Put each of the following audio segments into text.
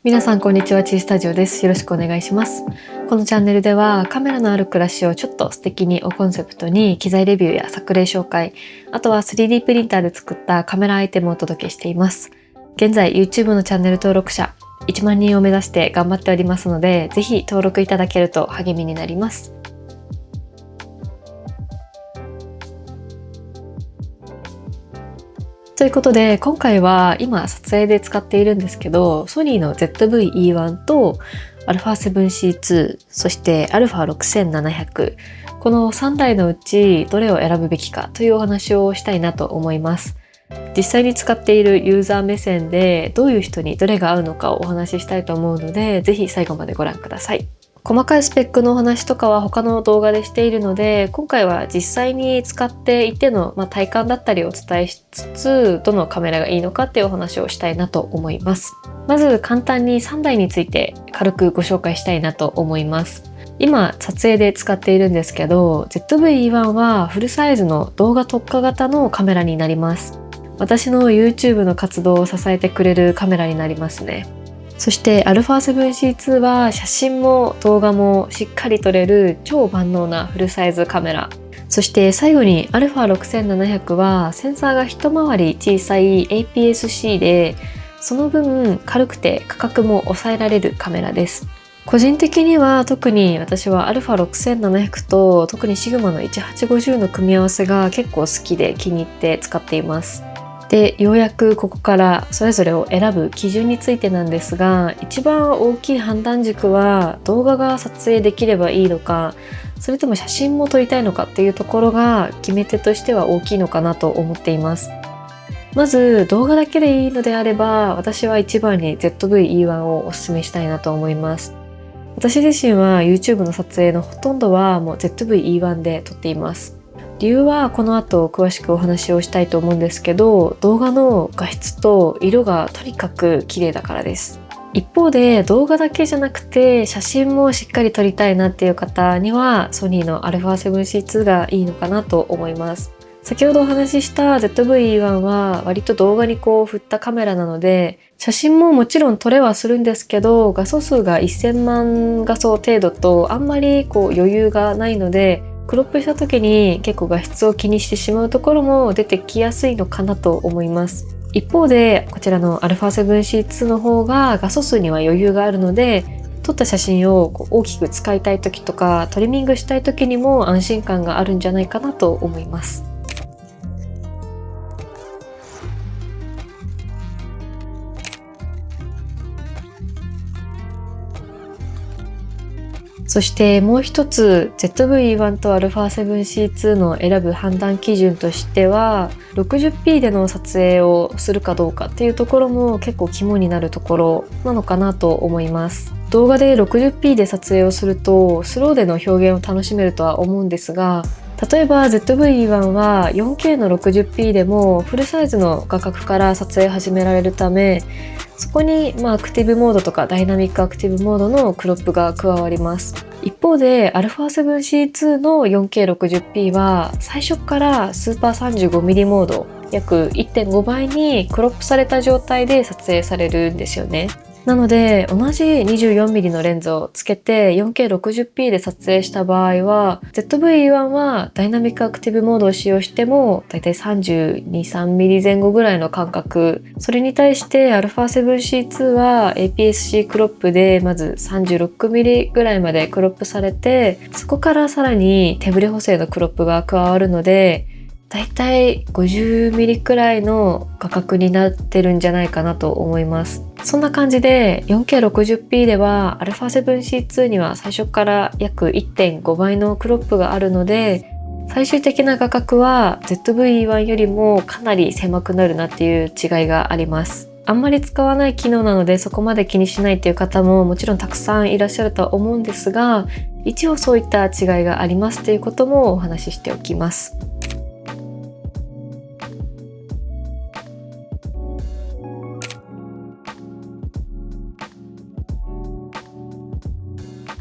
皆さんこんにちは、チースタジオです。よろしくお願いします。このチャンネルではカメラのある暮らしをちょっと素敵にをコンセプトに機材レビューや作例紹介、あとは 3D プリンターで作ったカメラアイテムをお届けしています。現在 YouTube のチャンネル登録者1万人を目指して頑張っておりますので、ぜひ登録いただけると励みになります。ということで、今回は今撮影で使っているんですけど、ソニーの ZV-E1 と α7C2、そして α6700、この3台のうちどれを選ぶべきかというお話をしたいなと思います。実際に使っているユーザー目線でどういう人にどれが合うのかをお話ししたいと思うので、ぜひ最後までご覧ください。細かいスペックのお話とかは他の動画でしているので、今回は実際に使っていての、体感だったりをお伝えしつつ、どのカメラがいいのかっていうお話をしたいなと思います。まず簡単に3台について軽くご紹介したいなと思います。今撮影で使っているんですけど、ZV-E1 はフルサイズの動画特化型のカメラになります。私の YouTube の活動を支えてくれるカメラになりますね。そして α7C2 は写真も動画もしっかり撮れる超万能なフルサイズカメラ。そして最後に α6700 はセンサーが一回り小さい APS-C で、その分軽くて価格も抑えられるカメラです。個人的には特に私は α6700 と特にシグマの1850の組み合わせが結構好きで気に入って使っています。で、ようやくここからそれぞれを選ぶ基準についてなんですが、一番大きい判断軸は動画が撮影できればいいのか、それとも写真も撮りたいのかっていうところが決め手としては大きいのかなと思っています。まず動画だけでいいのであれば、私は一番に ZV-E1 をお勧めしたいなと思います。私自身は YouTube の撮影のほとんどはもう ZV-E1 で撮っています。理由はこの後詳しくお話をしたいと思うんですけど、動画の画質と色がとにかく綺麗だからです。一方で動画だけじゃなくて写真もしっかり撮りたいなっていう方にはソニーの α7C2 がいいのかなと思います。先ほどお話しした ZV-E1 は割と動画に振ったカメラなので、写真ももちろん撮れはするんですけど、画素数が1000万画素程度とあんまり余裕がないので、クロップした時に結構画質を気にしてしまうところも出てきやすいのかなと思います。一方でこちらの α7C2 の方が画素数には余裕があるので、撮った写真を大きく使いたい時とかトリミングしたい時にも安心感があるんじゃないかなと思います。そしてもう一つ ZV-E1 と α7C2 の選ぶ判断基準としては 60p での撮影をするかどうかっていうところも結構肝になるところなのかなと思います。動画で 60p で撮影をするとスローでの表現を楽しめるとは思うんですが、例えば ZV-E1 は 4K の 60p でもフルサイズの画角から撮影始められるため、そこにアクティブモードとかダイナミックアクティブモードのクロップが加わります。一方で α7C2 の 4K60p は最初からスーパー 35mm モード約 1.5 倍にクロップされた状態で撮影されるんですよね。なので同じ 24mm のレンズをつけて 4K60p で撮影した場合は ZV-E1 はダイナミックアクティブモードを使用してもだいたい 32-3mm 前後ぐらいの間隔、それに対して α7C2 は APS-C クロップでまず 36mm ぐらいまでクロップされて、そこからさらに手ブレ補正のクロップが加わるのでだいたい 50mm くらいの画角になってるんじゃないかなと思います。そんな感じで 4K60p では α7C2 には最初から約 1.5 倍のクロップがあるので、最終的な画角は ZV-E1 よりもかなり狭くなるなっていう違いがあります。あんまり使わない機能なのでそこまで気にしないっていう方ももちろんたくさんいらっしゃるとは思うんですが、一応そういった違いがありますということもお話ししておきます。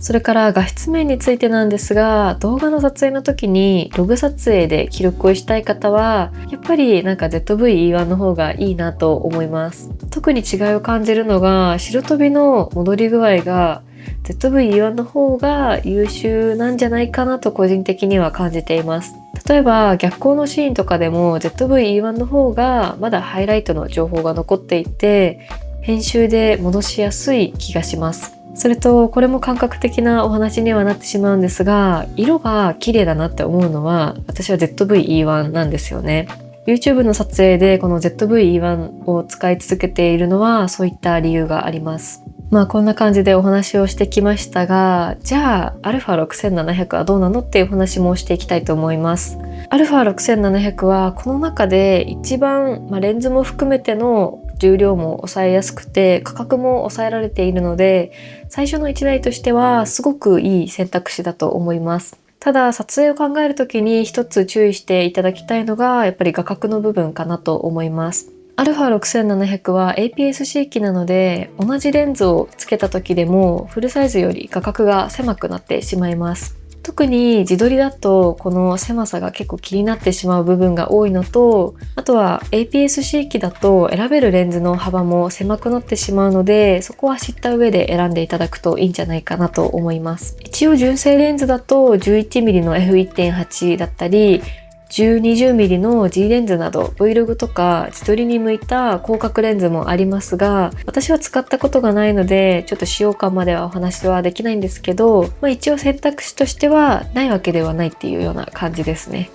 それから画質面についてなんですが、動画の撮影の時にログ撮影で記録をしたい方はやっぱりZV-E1 の方がいいなと思います。特特に違いを感じるのが、白飛びの戻り具合が ZV-E1 の方が優秀なんじゃないかなと個人的には感じています。例えば逆光のシーンとかでも ZV-E1 の方がまだハイライトの情報が残っていて、編集で戻しやすい気がします。それとこれも感覚的なお話にはなってしまうんですが、色が綺麗だなって思うのは私は ZV-E1 なんですよね。YouTube の撮影でこの ZV-E1 を使い続けているのはそういった理由があります。こんな感じでお話をしてきましたが、じゃあ α6700 はどうなのっていう話もしていきたいと思います。α6700 はこの中で一番、レンズも含めての重量も抑えやすくて価格も抑えられているので、最初の1台としてはすごくいい選択肢だと思います。ただ撮影を考えるときに一つ注意していただきたいのがやっぱり画角の部分かなと思います。α6700 は APS-C 機なので、同じレンズをつけた時でもフルサイズより画角が狭くなってしまいます。特に自撮りだとこの狭さが結構気になってしまう部分が多いのと、あとは APS-C 機だと選べるレンズの幅も狭くなってしまうので、そこは知った上で選んでいただくといいんじゃないかなと思います。一応純正レンズだと 11mm の F1.8 だったり10-20mm の G レンズなど Vlog とか自撮りに向いた広角レンズもありますが、私は使ったことがないのでちょっと使用感まではお話はできないんですけど、一応選択肢としてはないわけではないっていうような感じですね。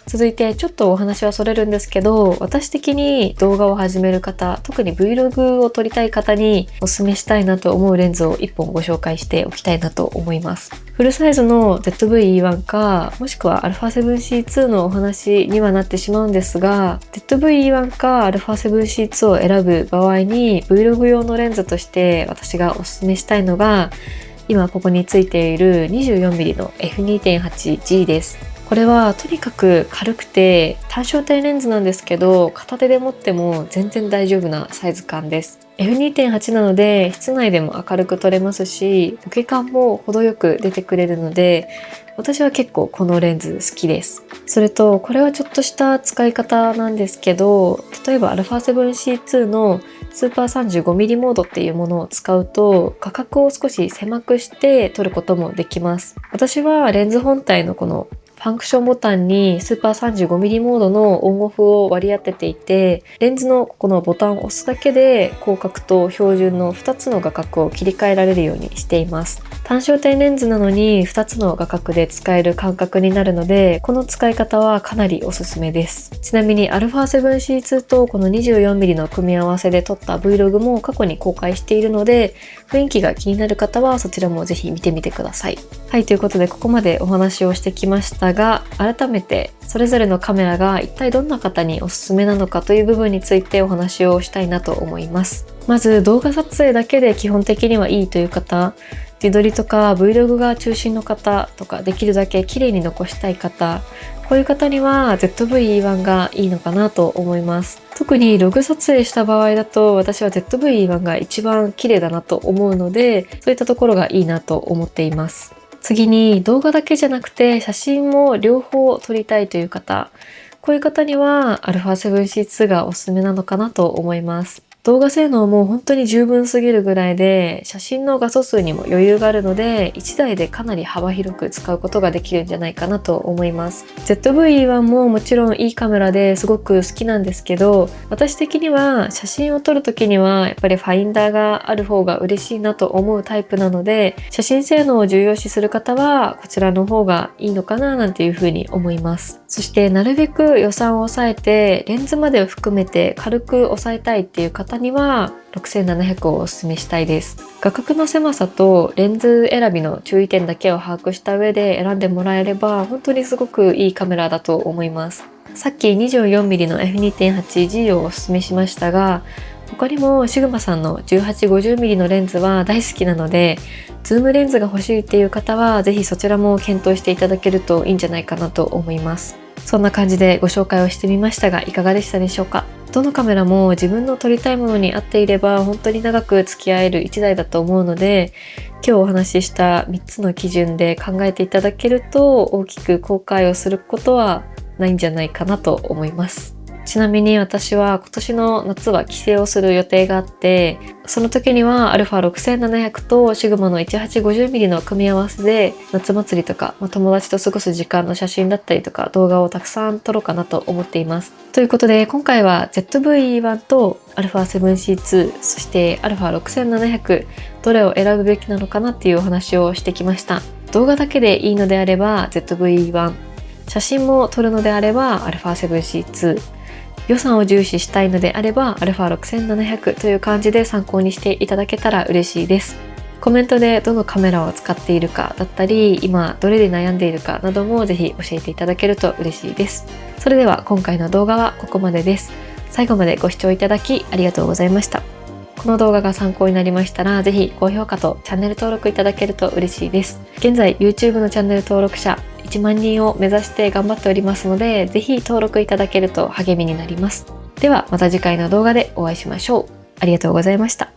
続いてちょっとお話はそれるんですけど、私的に動画を始める方、特に Vlog を撮りたい方におすすめしたいなと思うレンズを1本ご紹介しておきたいなと思います。フルサイズの ZV-E1 か、もしくは α7C2 のお話にはなってしまうんですが、ZV-E1 か α7C2 を選ぶ場合に Vlog 用のレンズとして私がおすすめしたいのが、今ここについている 24mm の F2.8G です。これはとにかく軽くて単焦点レンズなんですけど、片手で持っても全然大丈夫なサイズ感です。F2.8 なので室内でも明るく撮れますし、ボケ感も程よく出てくれるので、私は結構このレンズ好きです。それとこれはちょっとした使い方なんですけど、例えば α7C2 のスーパー 35mm モードっていうものを使うと画角を少し狭くして撮ることもできます。私はレンズ本体のこのファンクションボタンにスーパー 35mm モードのオンオフを割り当てていて、レンズのこのボタンを押すだけで広角と標準の2つの画角を切り替えられるようにしています。単焦点レンズなのに2つの画角で使える感覚になるので、この使い方はかなりおすすめです。ちなみに α7C2 とこの 24mm の組み合わせで撮った Vlog も過去に公開しているので、雰囲気が気になる方はそちらもぜひ見てみてください。はい、ということでここまでお話をしてきましたが、改めてそれぞれのカメラが一体どんな方におすすめなのかという部分についてお話をしたいなと思います。まず動画撮影だけで基本的にはいいという方、自撮りとか Vlog が中心の方とか、できるだけ綺麗に残したい方、こういう方には ZV-E1 がいいのかなと思います。特にログ撮影した場合だと私は ZV-E1 が一番綺麗だなと思うので、そういったところがいいなと思っています。次に動画だけじゃなくて写真も両方撮りたいという方、こういう方には α7C2 がおすすめなのかなと思います。動画性能も本当に十分すぎるぐらいで、写真の画素数にも余裕があるので、1台でかなり幅広く使うことができるんじゃないかなと思います。ZV-E1 ももちろんいいカメラですごく好きなんですけど、私的には写真を撮るときにはやっぱりファインダーがある方が嬉しいなと思うタイプなので、写真性能を重要視する方はこちらの方がいいのかななんていうふうに思います。そしてなるべく予算を抑えてレンズまでを含めて軽く抑えたいっていう方には6700をおすすめしたいです。画角の狭さとレンズ選びの注意点だけを把握した上で選んでもらえれば本当にすごくいいカメラだと思います。さっき 24mm の F2.8G をおすすめしましたが、他にもシグマさんの 18-50mm のレンズは大好きなので、ズームレンズが欲しいっていう方はぜひそちらも検討していただけるといいんじゃないかなと思います。そんな感じでご紹介をしてみましたがいかがでしたでしょうか。どのカメラも自分の撮りたいものに合っていれば本当に長く付き合える1台だと思うので、今日お話しした3つの基準で考えていただけると大きく後悔をすることはないんじゃないかなと思います。ちなみに私は今年の夏は帰省をする予定があって、その時には α6700 とシグマの 1850mm の組み合わせで夏祭りとか、友達と過ごす時間の写真だったりとか動画をたくさん撮ろうかなと思っています。ということで今回は ZV-E1 と α7C2 そして α6700 どれを選ぶべきなのかなっていうお話をしてきました。動画だけでいいのであれば ZV-E1、写真も撮るのであれば α7C2、予算を重視したいのであれば α6700 という感じで参考にしていただけたら嬉しいです。コメントでどのカメラを使っているかだったり、今どれで悩んでいるかなどもぜひ教えていただけると嬉しいです。それでは今回の動画はここまでです。最後までご視聴いただきありがとうございました。この動画が参考になりましたら、ぜひ高評価とチャンネル登録いただけると嬉しいです。現在 YouTube のチャンネル登録者1万人を目指して頑張っておりますので、ぜひ登録いただけると励みになります。ではまた次回の動画でお会いしましょう。ありがとうございました。